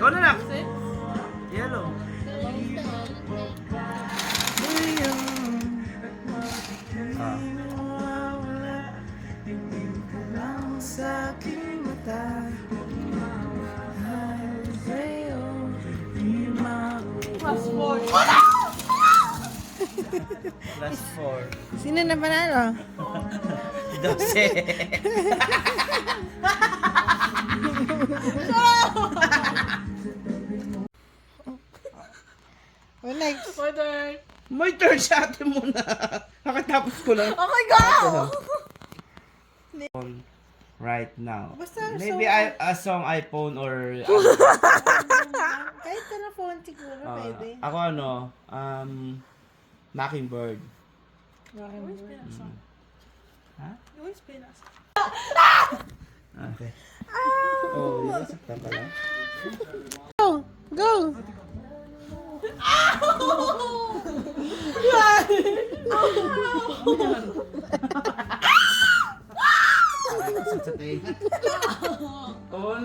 Ikaw na lang. Yellow. Ah. Plus 4. Plus 4. Sino na panalo? 12. Oh, next. Order. May turn sa atin muna. Kakatapos ko lang. Okay, go! Right now. Basta Maybe song. a song iPhone or Kahit na phone siguro, pwede. ako Mockingbird. Ha? Always play us. Okay. Oh, yun saktan pala. Go! Go! Oh,